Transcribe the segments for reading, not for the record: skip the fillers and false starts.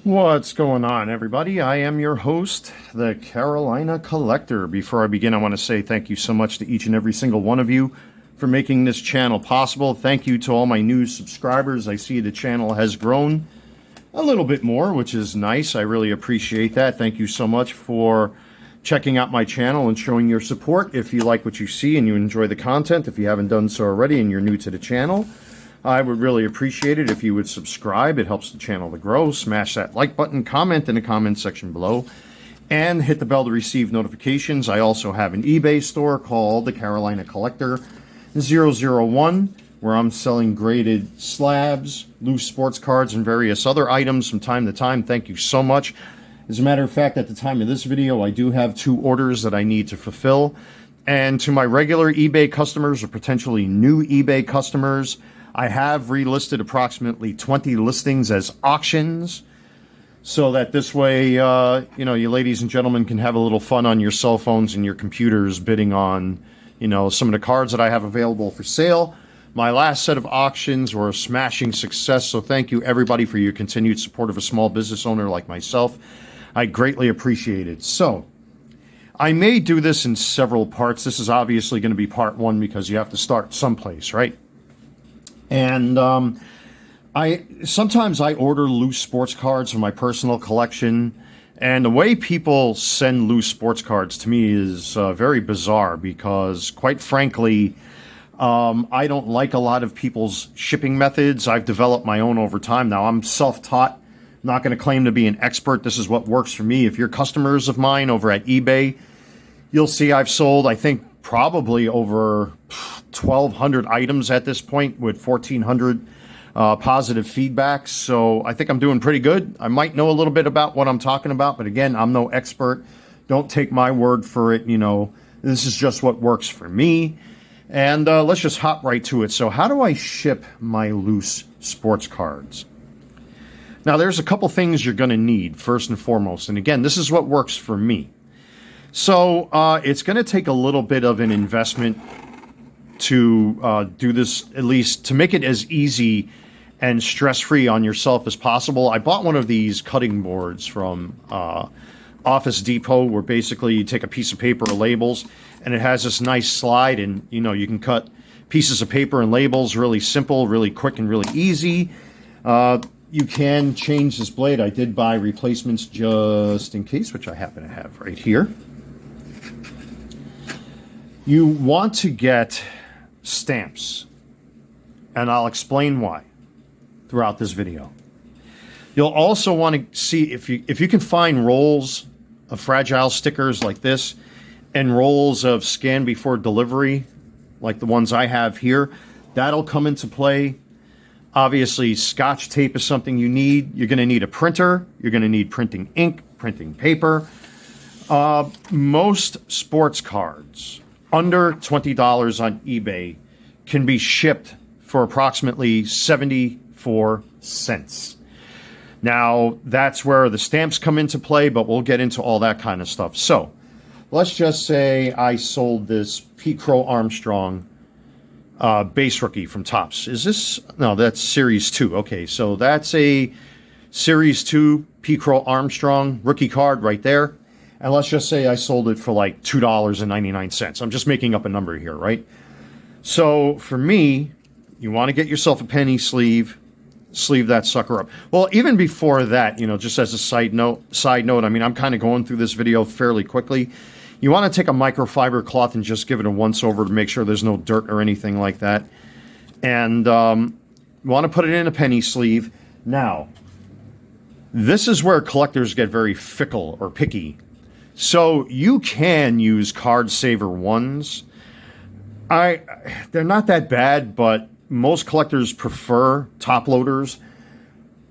What's going on, everybody? I am your host, the Carolina Collector. Before I begin, I want to say thank you so much to each and every single one of you for making this channel possible. Thank you to all my new subscribers. I see the channel has grown a little bit more, which is nice. I really appreciate that. Thank you so much for checking out my channel and showing your support. If you like what you see and you enjoy the content, if you haven't done so already and you're new to the channel, I would really appreciate it if you would subscribe. It helps the channel to grow. Smash that like button, comment in the comment section below, and hit the bell to receive notifications. I also have an eBay store called the Carolina Collector 001, where I'm selling graded slabs, loose sports cards, and various other items from time to time. Thank you so much. As a matter of fact, at the time of this video, I do have 2 orders that I need to fulfill. And to my regular eBay customers or potentially new eBay customers, I have relisted approximately 20 listings as auctions, so that this way, you ladies and gentlemen can have a little fun on your cell phones and your computers bidding on, some of the cards that I have available for sale. My last set of auctions were a smashing success, so thank you everybody for your continued support of a small business owner like myself. I greatly appreciate it. So, I may do this in several parts. This is obviously going to be part 1 because you have to start someplace, right? And sometimes I order loose sports cards for my personal collection, and the way people send loose sports cards to me is very bizarre because, quite frankly, I don't like a lot of people's shipping methods. I've developed my own over time. Now, I'm self-taught. I'm not going to claim to be an expert. This is what works for me. If you're customers of mine over at eBay, you'll see I've sold, I think, probably over 1,200 items at this point with 1,400 positive feedback. So I think I'm doing pretty good. I might know a little bit about what I'm talking about, but again, I'm no expert. Don't take my word for it. This is just what works for me. And let's just hop right to it. So how do I ship my loose sports cards? Now, there's a couple things you're going to need first and foremost. And again, this is what works for me. So it's going to take a little bit of an investment to do this, at least to make it as easy and stress-free on yourself as possible. I bought one of these cutting boards from Office Depot, where basically you take a piece of paper or labels, and it has this nice slide, and you can cut pieces of paper and labels really simple, really quick, and really easy. You can change this blade. I did buy replacements just in case, which I happen to have right here. You want to get stamps, and I'll explain why throughout this video. You'll also want to see if you can find rolls of fragile stickers like this and rolls of scan before delivery like the ones I have here. That'll come into play. Obviously, Scotch tape is something you need. You're going to need a printer. You're going to need printing ink, printing paper. Most sports cards under $20 on eBay can be shipped for approximately 74 cents. Now, that's where the stamps come into play, but we'll get into all that kind of stuff. So, let's just say I sold this Pete Crow Armstrong base rookie from Topps. Is this? No, that's Series 2. Okay, so that's a Series 2 Pete Crow Armstrong rookie card right there. And let's just say I sold it for like $2.99. I'm just making up a number here, right? So for me, you want to get yourself a penny sleeve that sucker up. Well, even before that, just as a side note, I mean, I'm kind of going through this video fairly quickly. You want to take a microfiber cloth and just give it a once over to make sure there's no dirt or anything like that. And you want to put it in a penny sleeve. Now, this is where collectors get very fickle or picky. So you can use card saver ones. They're not that bad, but most collectors prefer top loaders.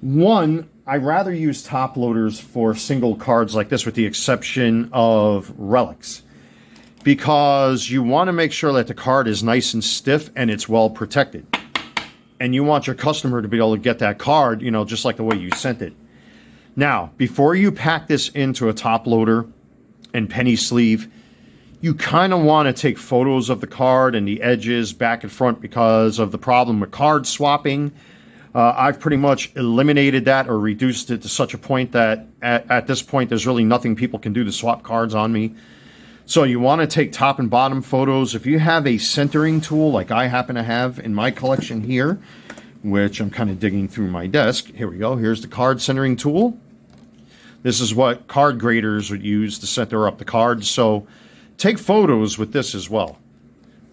One, I rather use top loaders for single cards like this, with the exception of relics, because you want to make sure that the card is nice and stiff and it's well protected. And you want your customer to be able to get that card, just like the way you sent it. Now, before you pack this into a top loader and penny sleeve, you kind of want to take photos of the card and the edges back and front because of the problem with card swapping. I've pretty much eliminated that or reduced it to such a point that at this point, there's really nothing people can do to swap cards on me. So you want to take top and bottom photos. If you have a centering tool like I happen to have in my collection here, which I'm kind of digging through my desk. Here we go. Here's the card centering tool. This is what card graders would use to center up the cards. So take photos with this as well.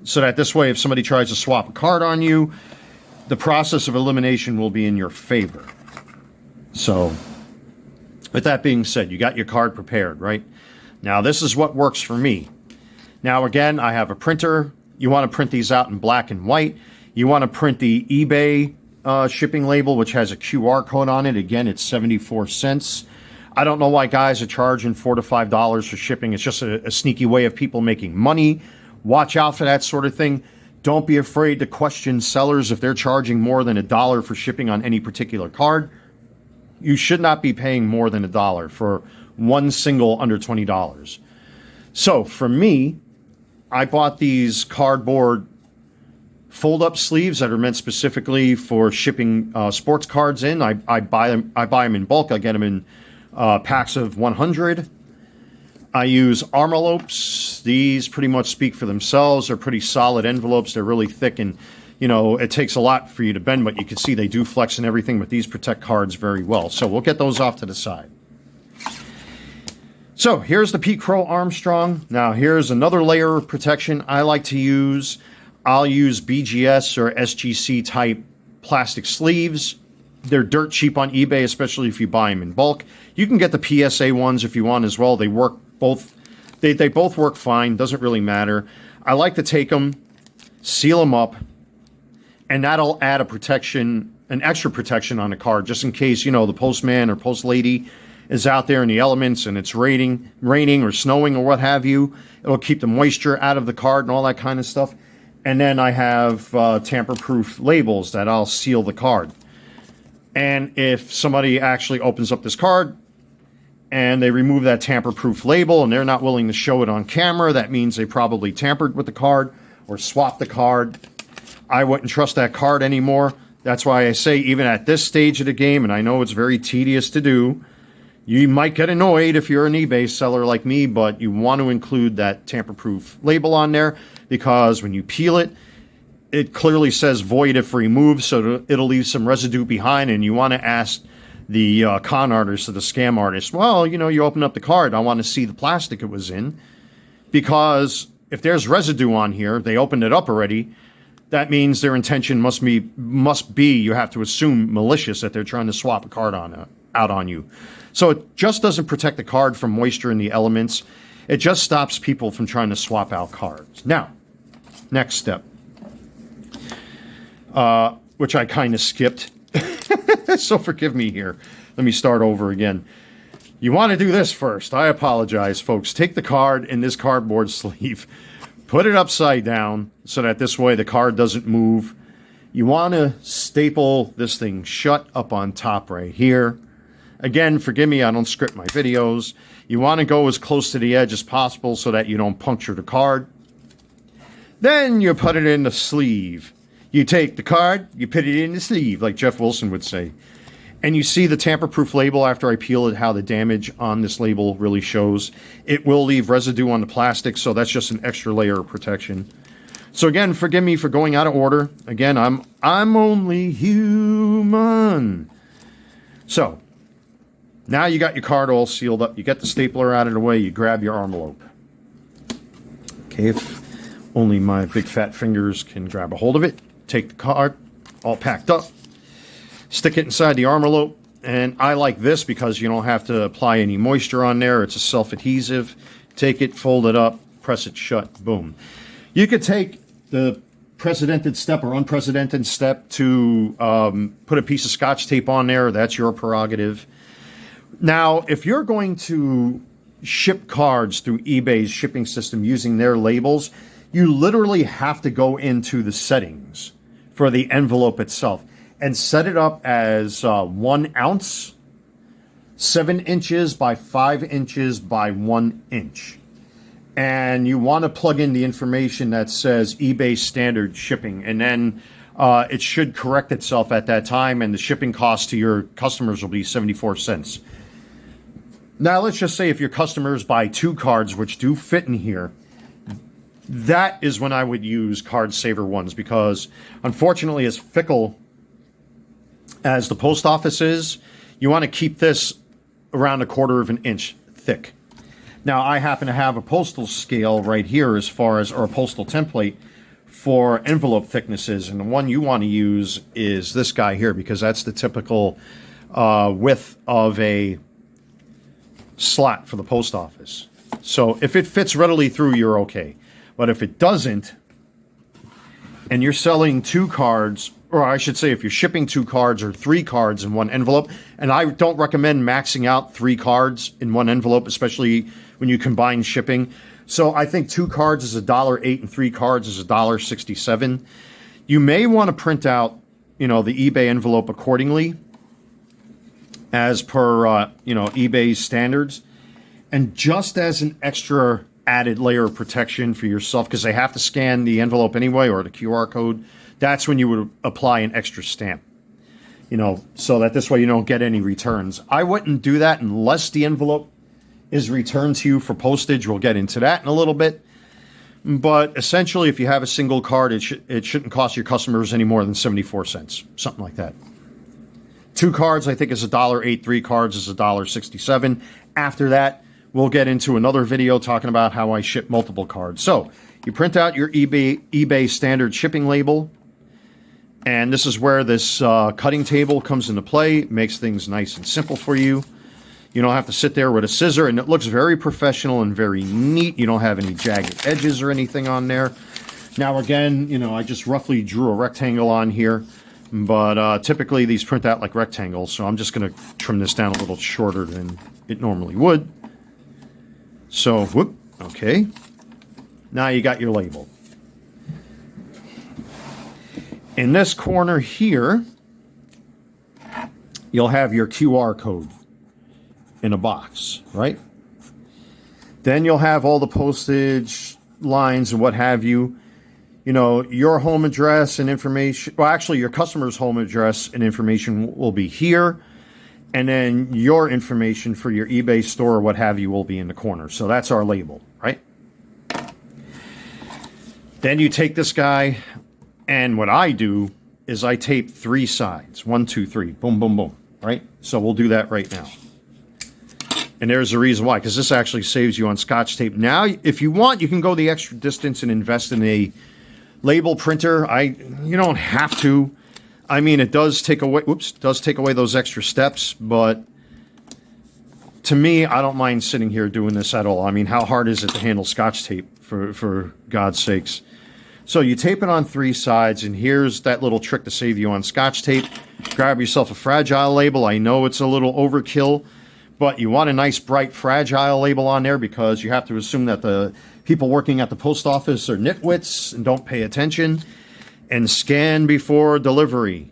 So that this way, if somebody tries to swap a card on you, the process of elimination will be in your favor. So with that being said, you got your card prepared, right? Now, this is what works for me. Now, again, I have a printer. You want to print these out in black and white. You want to print the eBay shipping label, which has a QR code on it. Again, it's 74 cents. I don't know why guys are charging $4 to $5 for shipping. It's just a sneaky way of people making money. Watch out for that sort of thing. Don't be afraid to question sellers if they're charging more than $1 for shipping on any particular card. You should not be paying more than $1 for one single under $20. So for me, I bought these cardboard fold-up sleeves that are meant specifically for shipping sports cards in. I buy them in bulk. I get them in packs of 100. I use envelopes. These pretty much speak for themselves. They're pretty solid envelopes. They're really thick, and you know it takes a lot for you to bend, but you can see they do flex and everything, but these protect cards very well. So we'll get those off to the side. So here's the Pete Crow Armstrong. Now here's another layer of protection I like to use. I'll use BGS or SGC type plastic sleeves. They're dirt cheap on eBay, especially if you buy them in bulk. You can get the PSA ones if you want as well. They work both. They both work fine. Doesn't really matter. I like to take them, seal them up, and that'll add a protection, an extra protection on the card, just in case, you know, the postman or post lady is out there in the elements and it's raining or snowing or what have you. It'll keep the moisture out of the card and all that kind of stuff. And then I have tamper-proof labels that I'll seal the card. And if somebody actually opens up this card and they remove that tamper-proof label and they're not willing to show it on camera, that means they probably tampered with the card or swapped the card. I wouldn't trust that card anymore. That's why I say even at this stage of the game, and I know it's very tedious to do, you might get annoyed if you're an eBay seller like me, but you want to include that tamper-proof label on there because when you peel it, it clearly says void if removed, so it'll leave some residue behind, and you want to ask the con artist or the scam artist, well, you know, you open up the card, I want to see the plastic it was in, because if there's residue on here, they opened it up already, that means their intention must be, you have to assume, malicious, that they're trying to swap a card out on you. So it just doesn't protect the card from moisture and the elements. It just stops people from trying to swap out cards. Now, next step, which I kind of skipped. So forgive me here. Let me start over again. You want to do this first. I apologize, folks. Take the card in this cardboard sleeve. Put it upside down so that this way the card doesn't move. You want to staple this thing shut up on top right here. Again, forgive me, I don't script my videos. You want to go as close to the edge as possible so that you don't puncture the card. Then you put it in the sleeve. You take the card, you put it in the sleeve, like Jeff Wilson would say. And you see the tamper-proof label after I peel it, how the damage on this label really shows. It will leave residue on the plastic, so that's just an extra layer of protection. So again, forgive me for going out of order. Again, I'm only human. So, now you got your card all sealed up. You get the stapler out of the way. You grab your envelope. Okay, if only my big fat fingers can grab a hold of it. Take the card, all packed up. Stick it inside the envelope. And I like this because you don't have to apply any moisture on there. It's a self-adhesive. Take it, fold it up, press it shut, boom. You could take the precedented step or unprecedented step to put a piece of Scotch tape on there. That's your prerogative. Now, if you're going to ship cards through eBay's shipping system using their labels, you literally have to go into the settings for the envelope itself and set it up as 1 ounce, 7 inches by 5 inches by 1 inch. And you want to plug in the information that says eBay standard shipping. And then it should correct itself at that time, and the shipping cost to your customers will be 74 cents. Now, let's just say if your customers buy 2 cards, which do fit in here, that is when I would use card saver ones, because unfortunately, as fickle as the post office is, you want to keep this around 1/4 of an inch thick. Now, I happen to have a postal scale right here as far as, or a postal template for envelope thicknesses, and the one you want to use is this guy here, because that's the typical width of a slot for the post office. So if it fits readily through, you're okay. But if it doesn't, and you're selling 2 cards, or I should say if you're shipping 2 cards or 3 cards in one envelope, and I don't recommend maxing out 3 cards in one envelope, especially when you combine shipping. So I think 2 cards is $1.08 and 3 cards is $1.67. You may want to print out, the eBay envelope accordingly, as per, eBay's standards. And just as an extra added layer of protection for yourself, because they have to scan the envelope anyway, or the QR code, that's when you would apply an extra stamp, so that this way you don't get any returns. I wouldn't do that unless the envelope is returned to you for postage. We'll get into that in a little bit. But essentially, if you have a single card, it shouldn't cost your customers any more than 74 cents, something like that. 2 cards, I think, is $1.08. 3 cards is $1.67. After that, we'll get into another video talking about how I ship multiple cards. So you print out your eBay standard shipping label, and this is where this cutting table comes into play. It makes things nice and simple for you. You don't have to sit there with a scissor, and it looks very professional and very neat. You don't have any jagged edges or anything on there. Now, again, I just roughly drew a rectangle on here, but typically these print out like rectangles, so I'm just going to trim this down a little shorter than it normally would. So, whoop, okay. Now you got your label. In this corner here, you'll have your QR code in a box, right? Then you'll have all the postage lines and what have you. Your home address and information. Well, actually, your customer's home address and information will be here. And then your information for your eBay store or what have you will be in the corner. So that's our label, right? Then you take this guy, and what I do is I tape 3 sides. 1, 2, 3. Boom, boom, boom. Right? So we'll do that right now. And there's the reason why, because this actually saves you on Scotch tape. Now, if you want, you can go the extra distance and invest in a label printer. You don't have to. I mean, it does take away those extra steps, but to me, I don't mind sitting here doing this at all. I mean, how hard is it to handle Scotch tape, for God's sakes? So you tape it on 3 sides, and here's that little trick to save you on Scotch tape. Grab yourself a fragile label. I know it's a little overkill, but you want a nice, bright, fragile label on there, because you have to assume that the people working at the post office are nitwits and don't pay attention. And scan before delivery.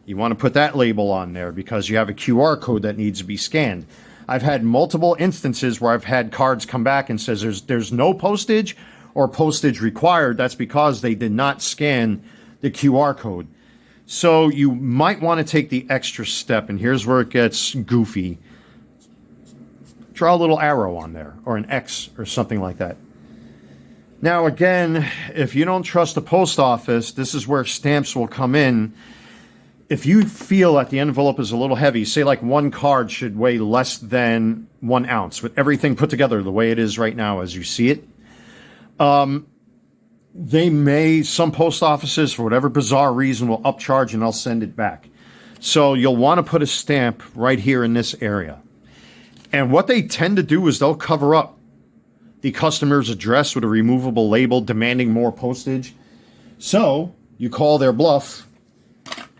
You want to put that label on there because you have a QR code that needs to be scanned. I've had multiple instances where I've had cards come back and says there's no postage or postage required. That's because they did not scan the QR code. So you might want to take the extra step, and here's where it gets goofy. Draw a little arrow on there, or an X or something like that. Now, again, if you don't trust the post office, this is where stamps will come in. If you feel that the envelope is a little heavy, say like 1 card should weigh less than 1 ounce, with everything put together the way it is right now as you see it, some post offices, for whatever bizarre reason, will upcharge and they'll send it back. So you'll want to put a stamp right here in this area. And what they tend to do is they'll cover up the customer's address with a removable label demanding more postage. So you call their bluff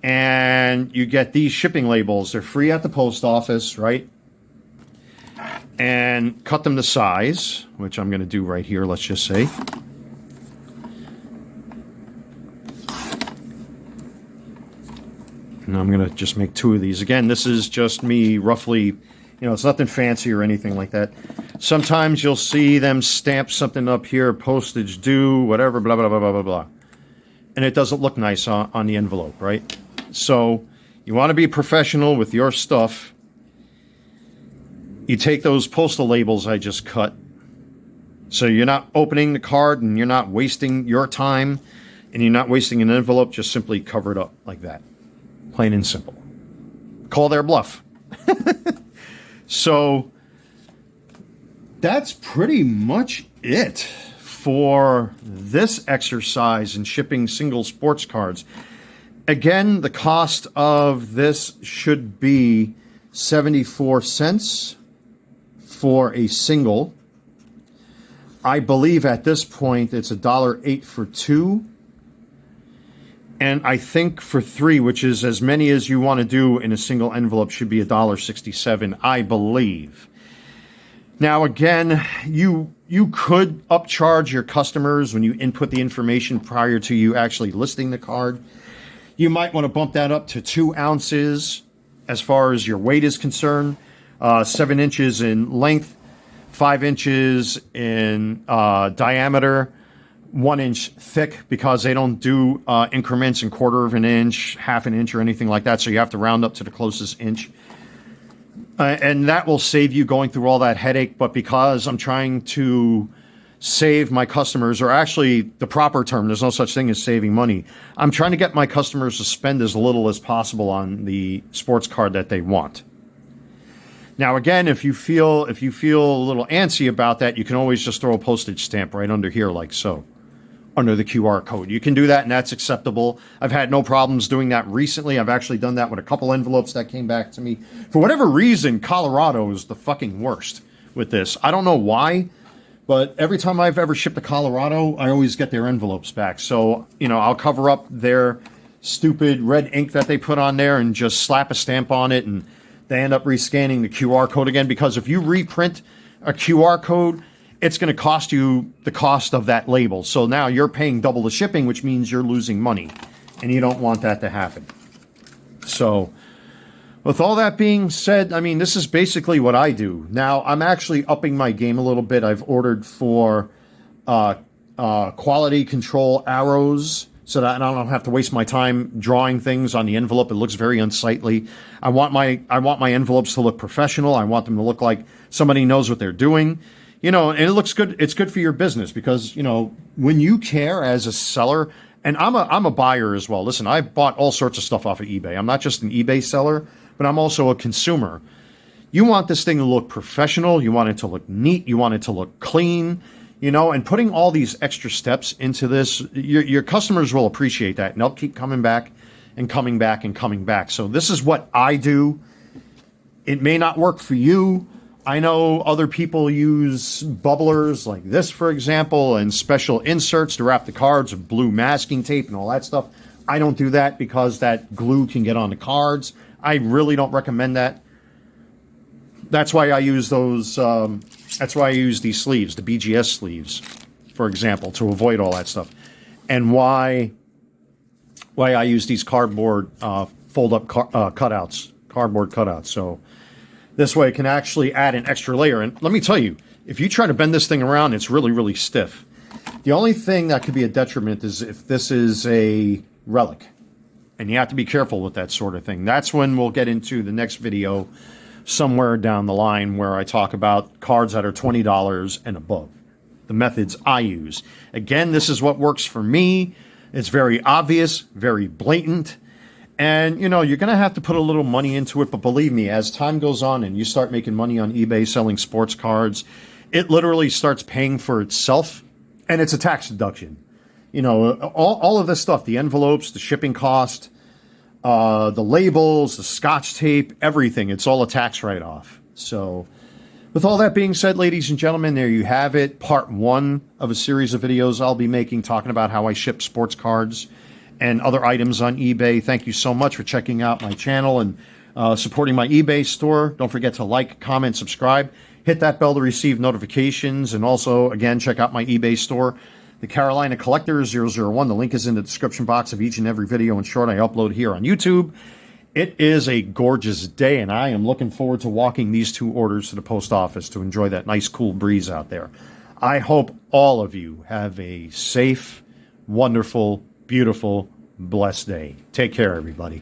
and you get these shipping labels. They're free at the post office, right? And cut them to size, which I'm going to do right here, let's just say. And I'm going to just make 2 of these. Again, this is just me roughly, it's nothing fancy or anything like that. Sometimes you'll see them stamp something up here, postage due, whatever, blah, blah, blah, blah, blah, blah. and it doesn't look nice on the envelope, right? So you want to be professional with your stuff. You take those postal labels I just cut, so you're not opening the card and you're not wasting your time and you're not wasting an envelope. Just simply cover it up like that. Plain and simple. Call their bluff. So that's pretty much it for this exercise in shipping single sports cards. Again, the cost of this should be 74 cents for a single. I believe at this point it's $1.08 for two. And I think for three, which is as many as you want to do in a single envelope, should be $1.67, I believe. Now, again, you could upcharge your customers when you input the information prior to you actually listing the card. You might want to bump that up to 2 ounces as far as your weight is concerned, 7 inches in length, 5 inches in diameter, 1 inch thick, because they don't do increments in 1/4 of an inch, 1/2 an inch, or anything like that. So you have to round up to the closest inch. And that will save you going through all that headache. But because I'm trying to save my customers, or actually the proper term, there's no such thing as saving money. I'm trying to get my customers to spend as little as possible on the sports card that they want. Now, again, if you feel a little antsy about that, you can always just throw a postage stamp right under here like so, under the QR code. You can do that, and that's acceptable. I've had no problems doing that recently. I've actually done that with a couple envelopes that came back to me. For whatever reason, Colorado is the fucking worst with this. I don't know why, but every time I've ever shipped to Colorado, I always get their envelopes back. So, I'll cover up their stupid red ink that they put on there and just slap a stamp on it, and they end up rescanning the QR code again, because if you reprint a QR code, it's going to cost you the cost of that label. So now you're paying double the shipping, which means you're losing money, and you don't want that to happen. So with all that being said, this is basically what I do. Now, I'm actually upping my game a little bit. I've ordered for quality control arrows, so that I don't have to waste my time drawing things on the envelope. It looks very unsightly. I want my envelopes to look professional. I want them to look like somebody knows what they're doing. And it looks good. It's good for your business because, when you care as a seller, and I'm a buyer as well. Listen, I've bought all sorts of stuff off of eBay. I'm not just an eBay seller, but I'm also a consumer. You want this thing to look professional. You want it to look neat. You want it to look clean, and putting all these extra steps into this, your customers will appreciate that, and they'll keep coming back and coming back and coming back. So this is what I do. It may not work for you. I know other people use bubblers like this, for example, and special inserts to wrap the cards with blue masking tape and all that stuff. I don't do that because that glue can get on the cards. I really don't recommend that. That's why I use those. That's why I use these sleeves, the BGS sleeves, for example, to avoid all that stuff. And why I use these cardboard fold-up cutouts, cardboard cutouts. So this way it can actually add an extra layer. And let me tell you, if you try to bend this thing around, it's really, really stiff. The only thing that could be a detriment is if this is a relic. And you have to be careful with that sort of thing. That's when we'll get into the next video somewhere down the line where I talk about cards that are $20 and above. The methods I use. Again, this is what works for me. It's very obvious, very blatant. And, you're going to have to put a little money into it. But believe me, as time goes on and you start making money on eBay selling sports cards, it literally starts paying for itself. And it's a tax deduction. All of this stuff, the envelopes, the shipping cost, the labels, the Scotch tape, everything. It's all a tax write-off. So with all that being said, ladies and gentlemen, there you have it. Part 1 of a series of videos I'll be making talking about how I ship sports cards and other items on eBay. Thank you so much for checking out my channel and supporting my eBay store. Don't forget to like, comment, subscribe. Hit that bell to receive notifications. And also, again, check out my eBay store, The Carolina Collector 001. The link is in the description box of each and every video and short I upload here on YouTube. It is a gorgeous day, and I am looking forward to walking these 2 orders to the post office to enjoy that nice, cool breeze out there. I hope all of you have a safe, wonderful beautiful, blessed day. Take care, everybody.